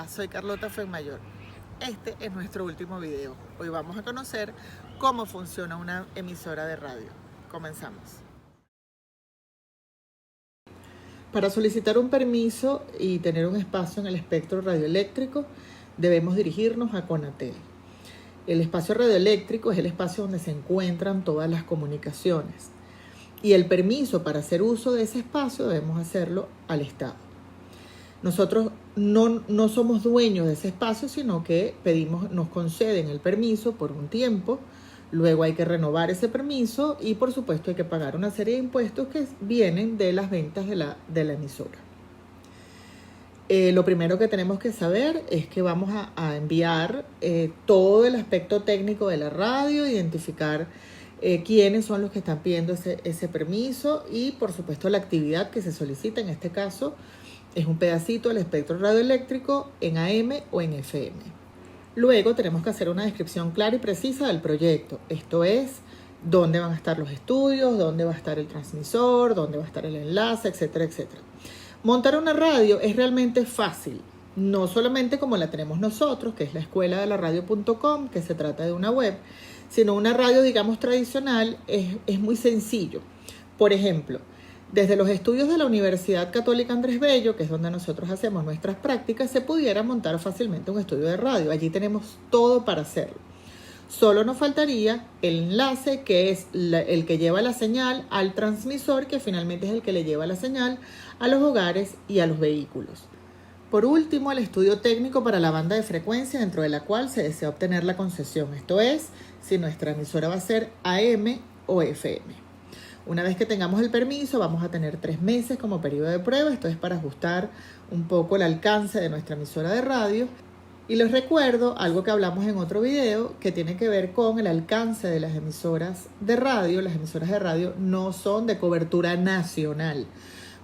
Hola, soy Carlota Fuenmayor. Este es nuestro último video. Hoy vamos a conocer cómo funciona una emisora de radio. Comenzamos. Para solicitar un permiso y tener un espacio en el espectro radioeléctrico, debemos dirigirnos a Conatel. El espacio radioeléctrico es el espacio donde se encuentran todas las comunicaciones. Y el permiso para hacer uso de ese espacio debemos hacerlo al Estado. Nosotros no somos dueños de ese espacio, sino que nos conceden el permiso por un tiempo, luego hay que renovar ese permiso y por supuesto hay que pagar una serie de impuestos que vienen de las ventas de la emisora. Lo primero que tenemos que saber es que vamos a enviar todo el aspecto técnico de la radio, identificar quiénes son los que están pidiendo ese permiso y por supuesto la actividad que se solicita. En este caso es un pedacito del espectro radioeléctrico en AM o en FM. Luego tenemos que hacer una descripción clara y precisa del proyecto. Esto es, dónde van a estar los estudios, dónde va a estar el transmisor, dónde va a estar el enlace, etcétera, etcétera. Montar una radio es realmente fácil. No solamente como la tenemos nosotros, que es la escuela de la radio.com, que se trata de una web, sino una radio, digamos, tradicional, es muy sencillo. Por ejemplo, desde los estudios de la Universidad Católica Andrés Bello, que es donde nosotros hacemos nuestras prácticas, se pudiera montar fácilmente un estudio de radio. Allí tenemos todo para hacerlo. Solo nos faltaría el enlace, que es el que lleva la señal al transmisor, que finalmente es el que le lleva la señal a los hogares y a los vehículos. Por último, el estudio técnico para la banda de frecuencia dentro de la cual se desea obtener la concesión. Esto es, si nuestra emisora va a ser AM o FM. Una vez que tengamos el permiso, vamos a tener 3 meses como periodo de prueba. Esto es para ajustar un poco el alcance de nuestra emisora de radio. Y les recuerdo algo que hablamos en otro video que tiene que ver con el alcance de las emisoras de radio. Las emisoras de radio no son de cobertura nacional.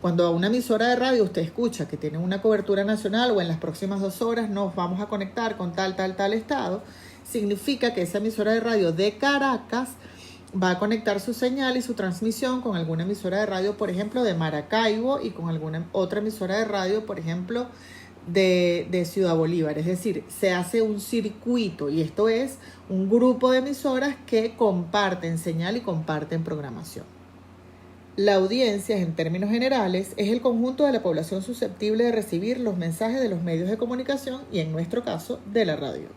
Cuando a una emisora de radio usted escucha que tiene una cobertura nacional o en las próximas 2 horas nos vamos a conectar con tal estado, significa que esa emisora de radio de Caracas va a conectar su señal y su transmisión con alguna emisora de radio, por ejemplo, de Maracaibo y con alguna otra emisora de radio, por ejemplo, de Ciudad Bolívar. Es decir, se hace un circuito y esto es un grupo de emisoras que comparten señal y comparten programación. La audiencia, en términos generales, es el conjunto de la población susceptible de recibir los mensajes de los medios de comunicación y, en nuestro caso, de la radio.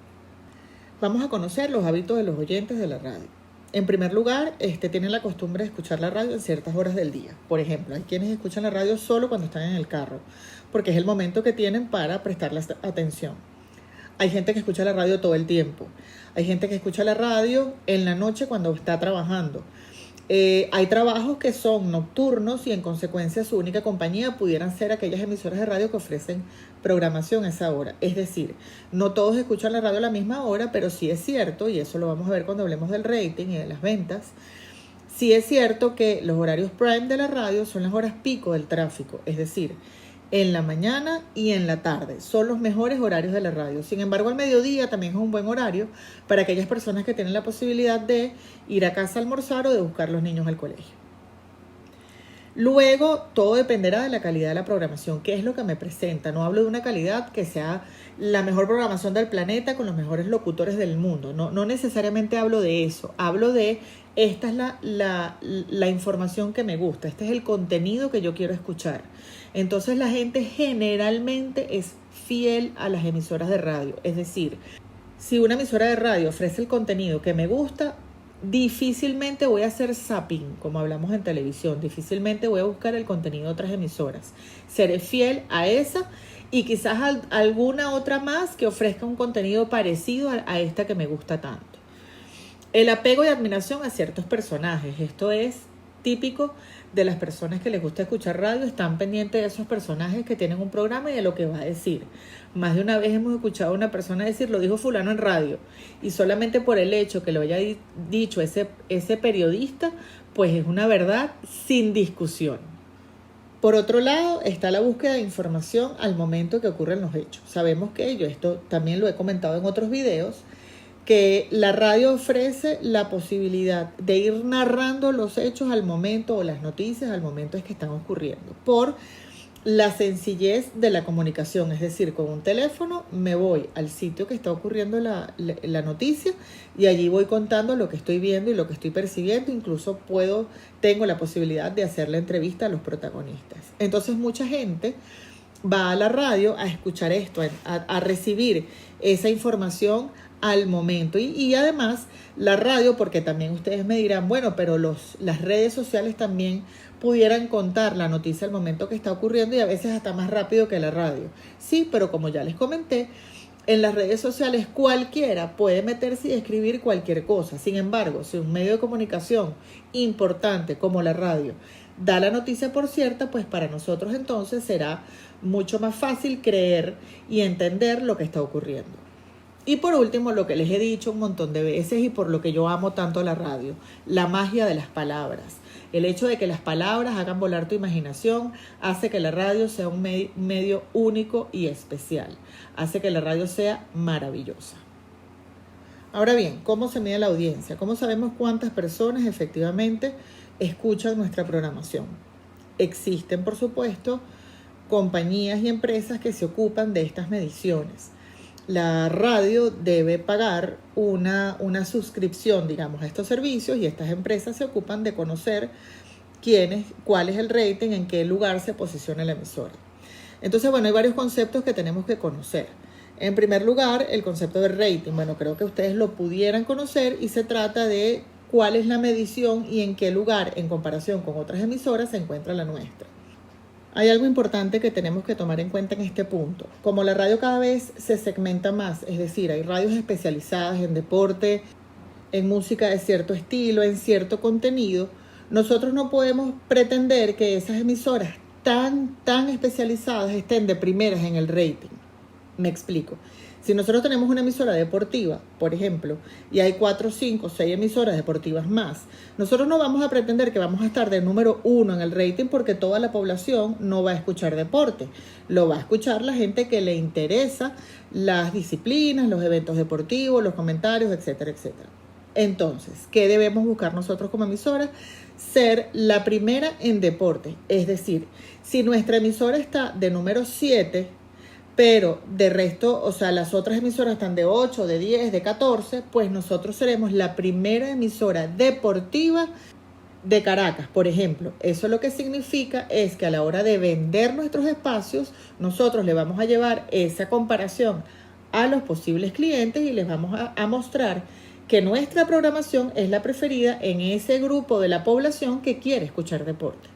Vamos a conocer los hábitos de los oyentes de la radio. En primer lugar, tienen la costumbre de escuchar la radio en ciertas horas del día. Por ejemplo, hay quienes escuchan la radio solo cuando están en el carro, porque es el momento que tienen para prestarle atención. Hay gente que escucha la radio todo el tiempo. Hay gente que escucha la radio en la noche cuando está trabajando. Hay trabajos que son nocturnos y en consecuencia su única compañía pudieran ser aquellas emisoras de radio que ofrecen programación a esa hora. Es decir, no todos escuchan la radio a la misma hora, pero sí es cierto, y eso lo vamos a ver cuando hablemos del rating y de las ventas, sí es cierto que los horarios prime de la radio son las horas pico del tráfico, es decir, en la mañana y en la tarde. Son los mejores horarios de la radio. Sin embargo, al mediodía también es un buen horario para aquellas personas que tienen la posibilidad de ir a casa a almorzar o de buscar a los niños al colegio. Luego, todo dependerá de la calidad de la programación. ¿Qué es lo que me presenta? No hablo de una calidad que sea la mejor programación del planeta con los mejores locutores del mundo. No necesariamente hablo de eso. Hablo de, esta es la información que me gusta. Este es el contenido que yo quiero escuchar. Entonces, la gente generalmente es fiel a las emisoras de radio. Es decir, si una emisora de radio ofrece el contenido que me gusta, difícilmente voy a hacer zapping, como hablamos en televisión. Difícilmente voy a buscar el contenido de otras emisoras. Seré fiel a esa y quizás alguna otra más que ofrezca un contenido parecido a esta que me gusta tanto. El apego y admiración a ciertos personajes. Esto es típico de las personas que les gusta escuchar radio. Están pendientes de esos personajes que tienen un programa y de lo que va a decir. Más de una vez hemos escuchado a una persona decir, lo dijo fulano en radio, y solamente por el hecho que lo haya dicho ese periodista, pues es una verdad sin discusión. Por otro lado, está la búsqueda de información al momento que ocurren los hechos. Sabemos que yo esto también lo he comentado en otros videos, que la radio ofrece la posibilidad de ir narrando los hechos al momento o las noticias al momento en que están ocurriendo, por la sencillez de la comunicación, es decir, con un teléfono me voy al sitio que está ocurriendo la noticia y allí voy contando lo que estoy viendo y lo que estoy percibiendo, incluso tengo la posibilidad de hacer la entrevista a los protagonistas. Entonces mucha gente va a la radio a escuchar esto, a recibir esa información al momento. Y además la radio, porque también ustedes me dirán, bueno, pero las redes sociales también pudieran contar la noticia al momento que está ocurriendo y a veces hasta más rápido que la radio. Sí, pero como ya les comenté, en las redes sociales cualquiera puede meterse y escribir cualquier cosa. Sin embargo, si un medio de comunicación importante como la radio da la noticia por cierta, pues para nosotros entonces será mucho más fácil creer y entender lo que está ocurriendo. Y por último, lo que les he dicho un montón de veces y por lo que yo amo tanto la radio, la magia de las palabras. El hecho de que las palabras hagan volar tu imaginación hace que la radio sea un medio único y especial. Hace que la radio sea maravillosa. Ahora bien, ¿cómo se mide la audiencia? ¿Cómo sabemos cuántas personas efectivamente escuchan nuestra programación? Existen, por supuesto, compañías y empresas que se ocupan de estas mediciones. La radio debe pagar una suscripción, digamos, a estos servicios y estas empresas se ocupan de conocer cuál es el rating, en qué lugar se posiciona la emisora. Entonces, bueno, hay varios conceptos que tenemos que conocer. En primer lugar, el concepto de rating. Bueno, creo que ustedes lo pudieran conocer y se trata de cuál es la medición y en qué lugar, en comparación con otras emisoras, se encuentra la nuestra. Hay algo importante que tenemos que tomar en cuenta en este punto. Como la radio cada vez se segmenta más, es decir, hay radios especializadas en deporte, en música de cierto estilo, en cierto contenido, nosotros no podemos pretender que esas emisoras tan especializadas estén de primeras en el rating. Me explico. Si nosotros tenemos una emisora deportiva, por ejemplo, y hay 4, 5, 6 emisoras deportivas más, nosotros no vamos a pretender que vamos a estar de número 1 en el rating porque toda la población no va a escuchar deporte. Lo va a escuchar la gente que le interesa las disciplinas, los eventos deportivos, los comentarios, etcétera, etcétera. Entonces, ¿qué debemos buscar nosotros como emisora? Ser la primera en deporte. Es decir, si nuestra emisora está de número 7, pero de resto, o sea, las otras emisoras están de 8, de 10, de 14, pues nosotros seremos la primera emisora deportiva de Caracas, por ejemplo. Eso lo que significa es que a la hora de vender nuestros espacios, nosotros le vamos a llevar esa comparación a los posibles clientes y les vamos a mostrar que nuestra programación es la preferida en ese grupo de la población que quiere escuchar deporte.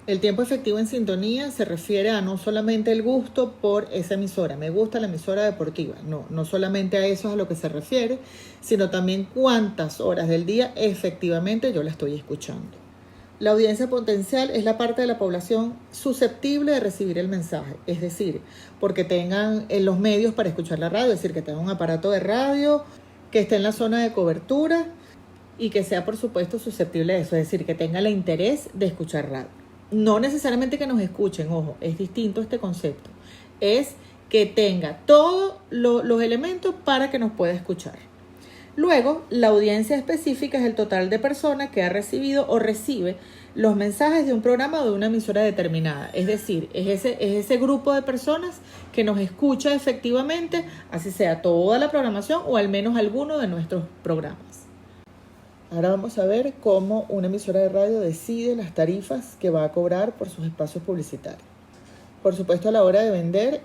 El tiempo efectivo en sintonía se refiere a no solamente el gusto por esa emisora. Me gusta la emisora deportiva. No solamente a eso es a lo que se refiere, sino también cuántas horas del día efectivamente yo la estoy escuchando. La audiencia potencial es la parte de la población susceptible de recibir el mensaje. Es decir, porque tengan los medios para escuchar la radio, es decir, que tengan un aparato de radio, que esté en la zona de cobertura y que sea, por supuesto, susceptible de eso. Es decir, que tenga el interés de escuchar radio. No necesariamente que nos escuchen, ojo, es distinto este concepto. Es que tenga todos los elementos para que nos pueda escuchar. Luego, la audiencia específica es el total de personas que ha recibido o recibe los mensajes de un programa o de una emisora determinada. Es decir, es ese grupo de personas que nos escucha efectivamente, así sea toda la programación o al menos alguno de nuestros programas. Ahora vamos a ver cómo una emisora de radio decide las tarifas que va a cobrar por sus espacios publicitarios. Por supuesto, a la hora de vender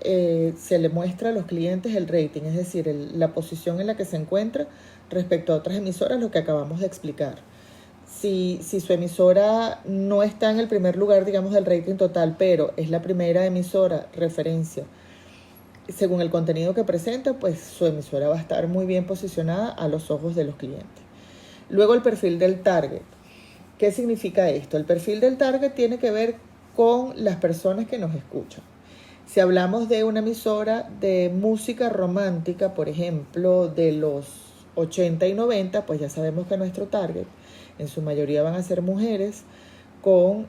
se le muestra a los clientes el rating, es decir, la posición en la que se encuentra respecto a otras emisoras, lo que acabamos de explicar. Si su emisora no está en el primer lugar, digamos, del rating total, pero es la primera emisora referencia según el contenido que presenta, pues su emisora va a estar muy bien posicionada a los ojos de los clientes. Luego, el perfil del target. ¿Qué significa esto? El perfil del target tiene que ver con las personas que nos escuchan. Si hablamos de una emisora de música romántica, por ejemplo, de los 80 y 90, pues ya sabemos que nuestro target en su mayoría van a ser mujeres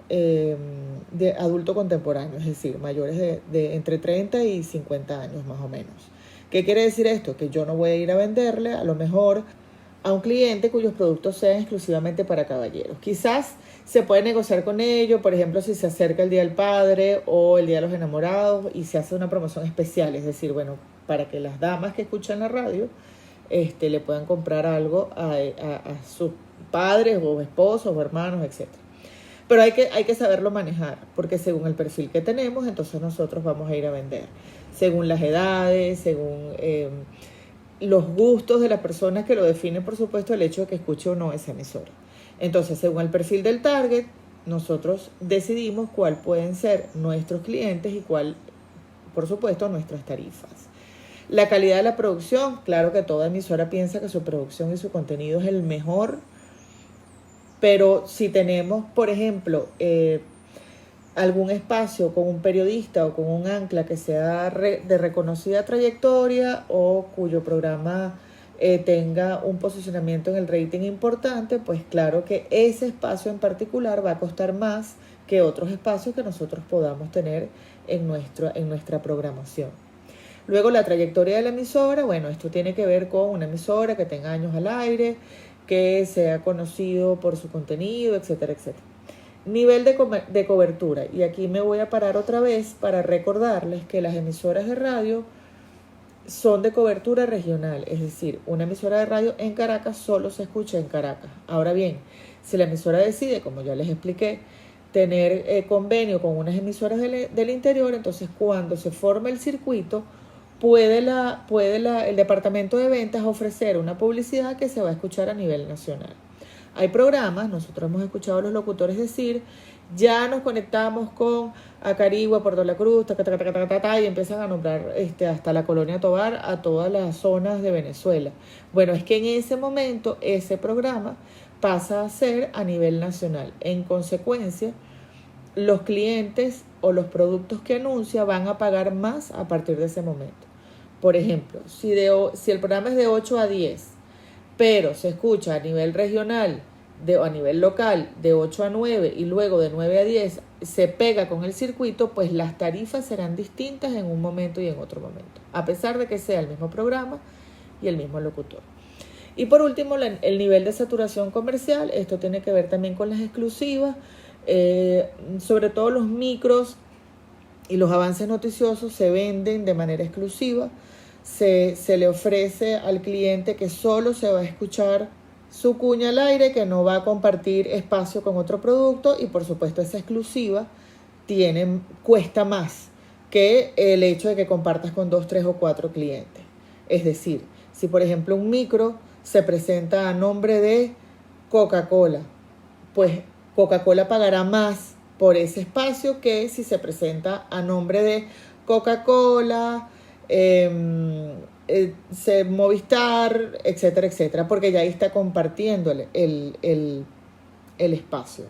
de adulto contemporáneo, es decir, mayores de entre 30 y 50 años más o menos. ¿Qué quiere decir esto? Que yo no voy a ir a venderle a lo mejor a un cliente cuyos productos sean exclusivamente para caballeros. Quizás se puede negociar con ellos, por ejemplo, si se acerca el Día del Padre o el Día de los Enamorados y se hace una promoción especial, es decir, bueno, para que las damas que escuchan la radio le puedan comprar algo a sus padres o esposos o hermanos, etcétera. Pero hay que saberlo manejar, porque según el perfil que tenemos, entonces nosotros vamos a ir a vender. Según las edades, según los gustos de las personas que lo definen, por supuesto, el hecho de que escuche o no esa emisora. Entonces, según el perfil del target, nosotros decidimos cuál pueden ser nuestros clientes y cuál, por supuesto, nuestras tarifas. La calidad de la producción, claro que toda emisora piensa que su producción y su contenido es el mejor, pero si tenemos, por ejemplo, algún espacio con un periodista o con un ancla que sea de reconocida trayectoria o cuyo programa tenga un posicionamiento en el rating importante, pues claro que ese espacio en particular va a costar más que otros espacios que nosotros podamos tener en nuestra programación. Luego la trayectoria de la emisora, bueno, esto tiene que ver con una emisora que tenga años al aire, que sea conocido por su contenido, etcétera, etcétera. Nivel de cobertura. Y aquí me voy a parar otra vez para recordarles que las emisoras de radio son de cobertura regional. Es decir, una emisora de radio en Caracas solo se escucha en Caracas. Ahora bien, si la emisora decide, como ya les expliqué, tener convenio con unas emisoras del interior, entonces cuando se forma el circuito, puede el departamento de ventas ofrecer una publicidad que se va a escuchar a nivel nacional. Hay programas, nosotros hemos escuchado a los locutores decir, ya nos conectamos con Acarigua, Puerto La Cruz, y empiezan a nombrar hasta la Colonia Tovar, a todas las zonas de Venezuela. Bueno, es que en ese momento ese programa pasa a ser a nivel nacional. En consecuencia, los clientes o los productos que anuncia van a pagar más a partir de ese momento. Por ejemplo, si el programa es de 8 a 10, pero se escucha a nivel regional o a nivel local de 8 a 9 y luego de 9 a 10 se pega con el circuito, pues las tarifas serán distintas en un momento y en otro momento, a pesar de que sea el mismo programa y el mismo locutor. Y por último, el nivel de saturación comercial. Esto tiene que ver también con las exclusivas, sobre todo los micros y los avances noticiosos se venden de manera exclusiva. Se le ofrece al cliente que solo se va a escuchar su cuña al aire, que no va a compartir espacio con otro producto, y por supuesto esa exclusiva cuesta más que el hecho de que compartas con 2, 3 o 4 clientes. Es decir, si por ejemplo un micro se presenta a nombre de Coca-Cola, pues Coca-Cola pagará más por ese espacio que si se presenta a nombre de Coca-Cola, Movistar, etcétera, etcétera, porque ya ahí está compartiendo el espacio.